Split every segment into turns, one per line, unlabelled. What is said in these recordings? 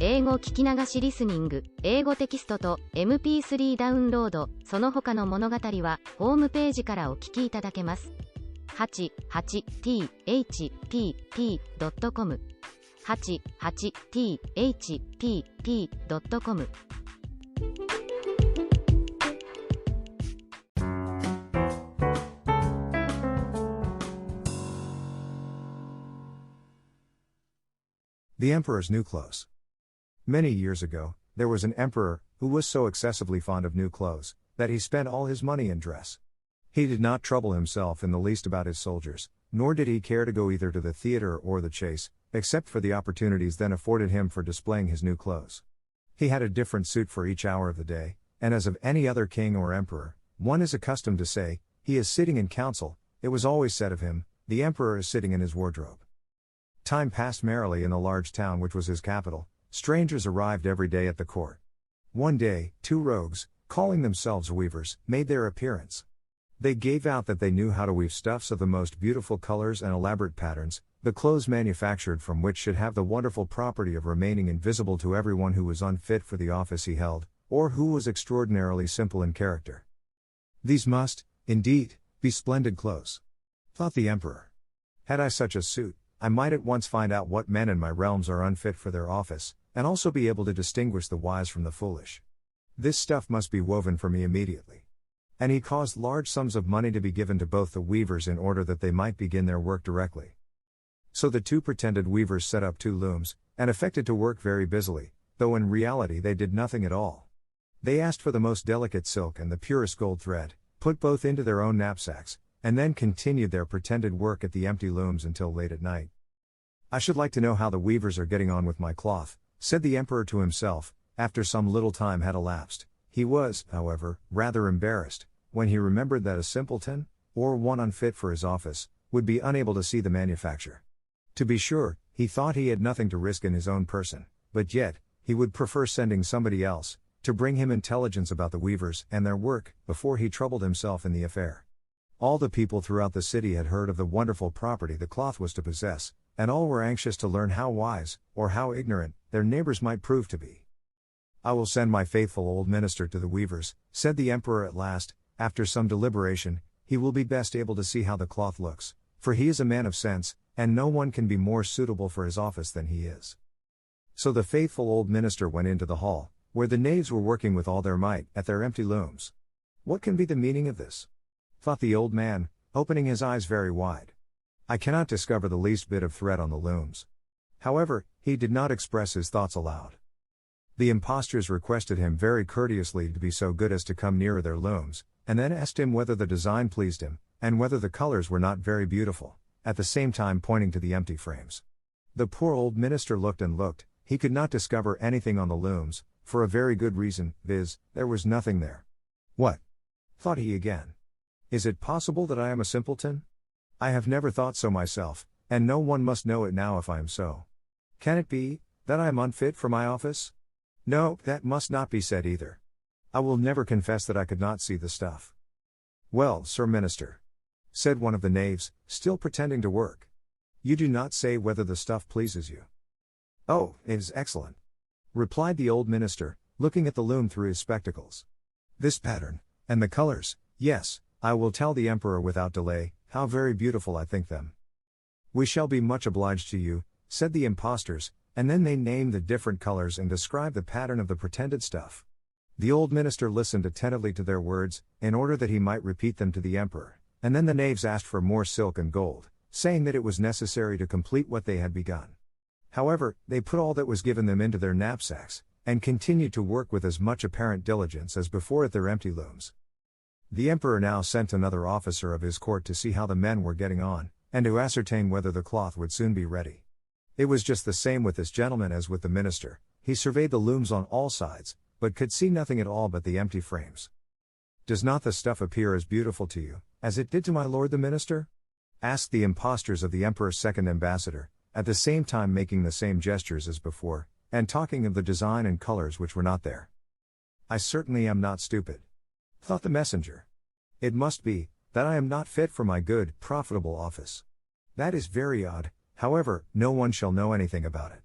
英語聞き流しリスニング、英語テキストと MP3 ダウンロード、その他の物語はホームページからお聞きいただけます。88thpp.com 88thpp.com
The Emperor's New Clothes. Many years ago, there was an emperor who was so excessively fond of new clothes that he spent all his money in dress. He did not trouble himself in the least about his soldiers, nor did he care to go either to the theater or the chase, except for the opportunities then afforded him for displaying his new clothes. He had a different suit for each hour of the day, and as of any other king or emperor, one is accustomed to say, he is sitting in council, it was always said of him, the emperor is sitting in his wardrobe. Time passed merrily in the large town which was his capital. Strangers arrived every day at the court. One day, two rogues, calling themselves weavers, made their appearance. They gave out that they knew how to weave stuffs of the most beautiful colors and elaborate patterns, the clothes manufactured from which should have the wonderful property of remaining invisible to everyone who was unfit for the office he held, or who was extraordinarily simple in character. These must, indeed, be splendid clothes, thought the emperor. Had I such a suit, I might at once find out what men in my realms are unfit for their office, and also be able to distinguish the wise from the foolish. This stuff must be woven for me immediately. And he caused large sums of money to be given to both the weavers in order that they might begin their work directly. So the two pretended weavers set up two looms, and affected to work very busily, though in reality they did nothing at all. They asked for the most delicate silk and the purest gold thread, put both into their own knapsacks, and then continued their pretended work at the empty looms until late at night. I should like to know how the weavers are getting on with my cloth, said the emperor to himself, after some little time had elapsed. He was, however, rather embarrassed, when he remembered that a simpleton, or one unfit for his office, would be unable to see the manufacture. To be sure, he thought he had nothing to risk in his own person, but yet, he would prefer sending somebody else, to bring him intelligence about the weavers and their work, before he troubled himself in the affair. All the people throughout the city had heard of the wonderful property the cloth was to possess, and all were anxious to learn how wise, or how ignorant, their neighbors might prove to be. I will send my faithful old minister to the weavers, said the emperor at last. After some deliberation, he will be best able to see how the cloth looks, for he is a man of sense, and no one can be more suitable for his office than he is. So the faithful old minister went into the hall, where the knaves were working with all their might, at their empty looms. What can be the meaning of this? Thought the old man, opening his eyes very wide. I cannot discover the least bit of thread on the looms. However, he did not express his thoughts aloud. The impostors requested him very courteously to be so good as to come nearer their looms, and then asked him whether the design pleased him, and whether the colors were not very beautiful, at the same time pointing to the empty frames. The poor old minister looked and looked, he could not discover anything on the looms, for a very good reason, viz., there was nothing there. What? Thought he again. Is it possible that I am a simpleton? I have never thought so myself, and no one must know it now if I am so. Can it be, that I am unfit for my office? No, that must not be said either. I will never confess that I could not see the stuff. Well, Sir Minister, said one of the knaves, still pretending to work. You do not say whether the stuff pleases you. Oh, it is excellent, replied the old minister, looking at the loom through his spectacles. This pattern, and the colors, yes, I will tell the emperor without delay, how very beautiful I think them. We shall be much obliged to you, said the impostors, and then they named the different colors and described the pattern of the pretended stuff. The old minister listened attentively to their words, in order that he might repeat them to the emperor, and then the knaves asked for more silk and gold, saying that it was necessary to complete what they had begun. However, they put all that was given them into their knapsacks, and continued to work with as much apparent diligence as before at their empty looms. The emperor now sent another officer of his court to see how the men were getting on, and to ascertain whether the cloth would soon be ready. It was just the same with this gentleman as with the minister. He surveyed the looms on all sides, but could see nothing at all but the empty frames. Does not the stuff appear as beautiful to you, as it did to my lord the minister? Asked the impostors of the emperor's second ambassador, at the same time making the same gestures as before, and talking of the design and colors which were not there. I certainly am not stupid, thought the messenger. It must be, that I am not fit for my good, profitable office. That is very odd, however, no one shall know anything about it.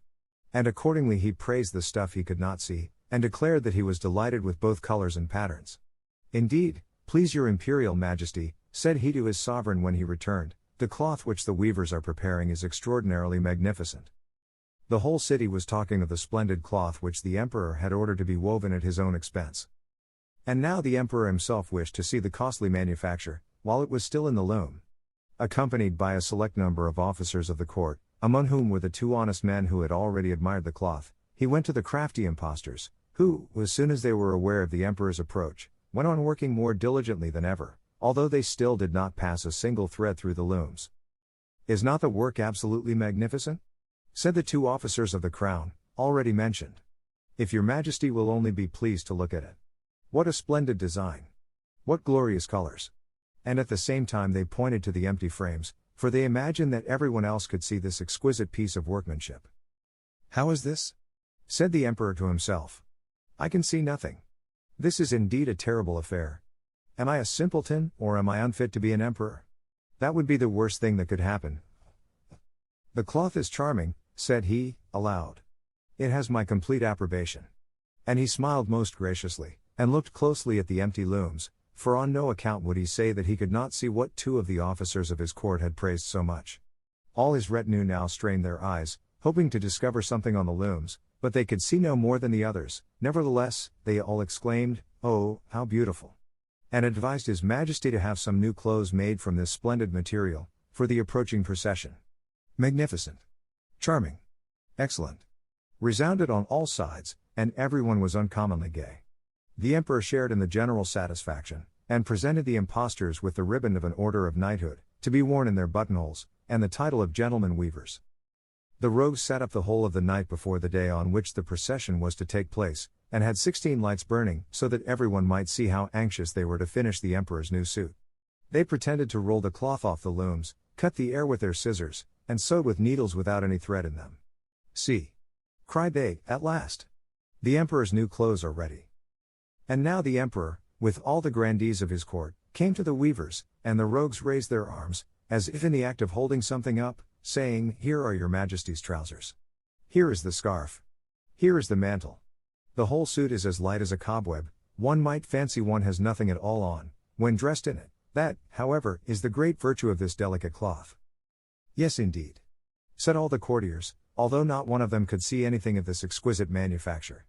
And accordingly he praised the stuff he could not see, and declared that he was delighted with both colors and patterns. Indeed, please your imperial majesty, said he to his sovereign when he returned, the cloth which the weavers are preparing is extraordinarily magnificent. The whole city was talking of the splendid cloth which the emperor had ordered to be woven at his own expense. And now the emperor himself wished to see the costly manufacture, while it was still in the loom. Accompanied by a select number of officers of the court, among whom were the two honest men who had already admired the cloth, he went to the crafty impostors, who, as soon as they were aware of the emperor's approach, went on working more diligently than ever, although they still did not pass a single thread through the looms. Is not the work absolutely magnificent? Said the two officers of the crown, already mentioned. If your majesty will only be pleased to look at it. What a splendid design! What glorious colors! And at the same time they pointed to the empty frames, for they imagined that everyone else could see this exquisite piece of workmanship. How is this? Said the emperor to himself. I can see nothing. This is indeed a terrible affair. Am I a simpleton, or am I unfit to be an emperor? That would be the worst thing that could happen. The cloth is charming, said he, aloud. It has my complete approbation. And he smiled most graciously, and looked closely at the empty looms, for on no account would he say that he could not see what two of the officers of his court had praised so much. All his retinue now strained their eyes, hoping to discover something on the looms, but they could see no more than the others. Nevertheless, they all exclaimed, "Oh, how beautiful!" and advised his majesty to have some new clothes made from this splendid material, for the approaching procession. Magnificent! Charming! Excellent! Resounded on all sides, and everyone was uncommonly gay. The emperor shared in the general satisfaction, and presented the impostors with the ribbon of an order of knighthood, to be worn in their buttonholes, and the title of gentlemen weavers. The rogues sat up the whole of the night before the day on which the procession was to take place, and had 16 lights burning, so that everyone might see how anxious they were to finish the emperor's new suit. They pretended to roll the cloth off the looms, cut the air with their scissors, and sewed with needles without any thread in them. "See!" cried they, at last. "The emperor's new clothes are ready." And now the emperor, with all the grandees of his court, came to the weavers, and the rogues raised their arms, as if in the act of holding something up, saying, "Here are your majesty's trousers. Here is the scarf. Here is the mantle. The whole suit is as light as a cobweb, one might fancy one has nothing at all on, when dressed in it. That, however, is the great virtue of this delicate cloth." "Yes indeed," said all the courtiers, although not one of them could see anything of this exquisite manufacture.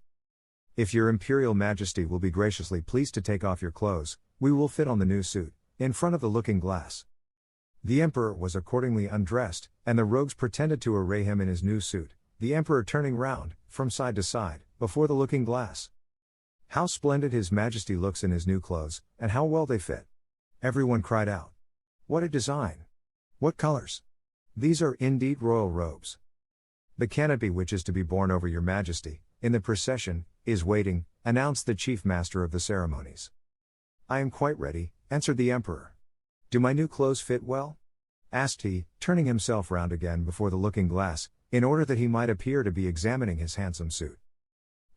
"If your imperial majesty will be graciously pleased to take off your clothes, we will fit on the new suit, in front of the looking glass." The emperor was accordingly undressed, and the rogues pretended to array him in his new suit, the emperor turning round, from side to side, before the looking glass. "How splendid his majesty looks in his new clothes, and how well they fit!" Everyone cried out. "What a design! What colors! These are indeed royal robes." "The canopy which is to be borne over your majesty, in the procession, is waiting," announced the chief master of the ceremonies. "I am quite ready," answered the emperor. "Do my new clothes fit well?" asked he, turning himself round again before the looking glass, in order that he might appear to be examining his handsome suit.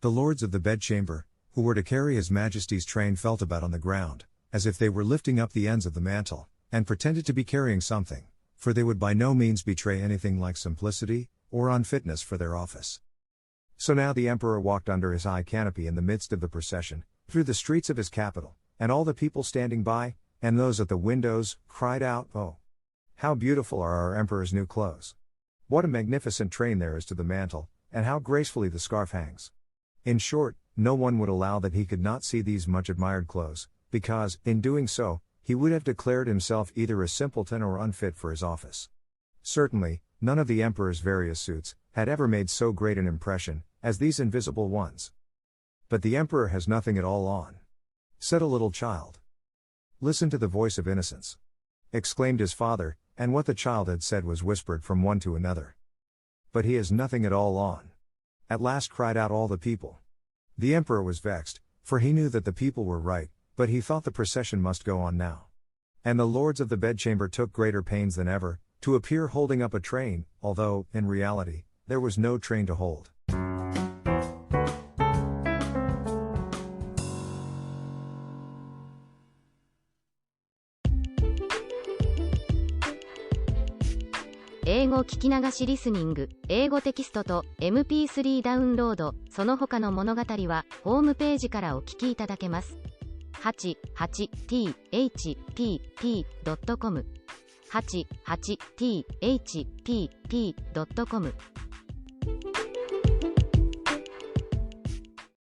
The lords of the bedchamber, who were to carry his majesty's train, felt about on the ground, as if they were lifting up the ends of the mantle, and pretended to be carrying something, for they would by no means betray anything like simplicity, or unfitness for their office. So now the emperor walked under his high canopy in the midst of the procession, through the streets of his capital, and all the people standing by, and those at the windows, cried out, "Oh! How beautiful are our emperor's new clothes! What a magnificent train there is to the mantle, and how gracefully the scarf hangs!" In short, no one would allow that he could not see these much admired clothes, because, in doing so, he would have declared himself either a simpleton or unfit for his office. Certainly, none of the emperor's various suits had ever made so great an impression as these invisible ones. "But the emperor has nothing at all on," said a little child. "Listen to the voice of innocence," exclaimed his father, and what the child had said was whispered from one to another. "But he has nothing at all on," at last cried out all the people. The emperor was vexed, for he knew that the people were right, but he thought the procession must go on now. And the lords of the bedchamber took greater pains than ever, to appear holding up a train, although, in reality, there was no train to hold.
英語語聞き流しリスニング、英語テキストと MP3 ダウンロード、その他の物語はホームページからお聞きいただけます。88thpp.com 88thpp.com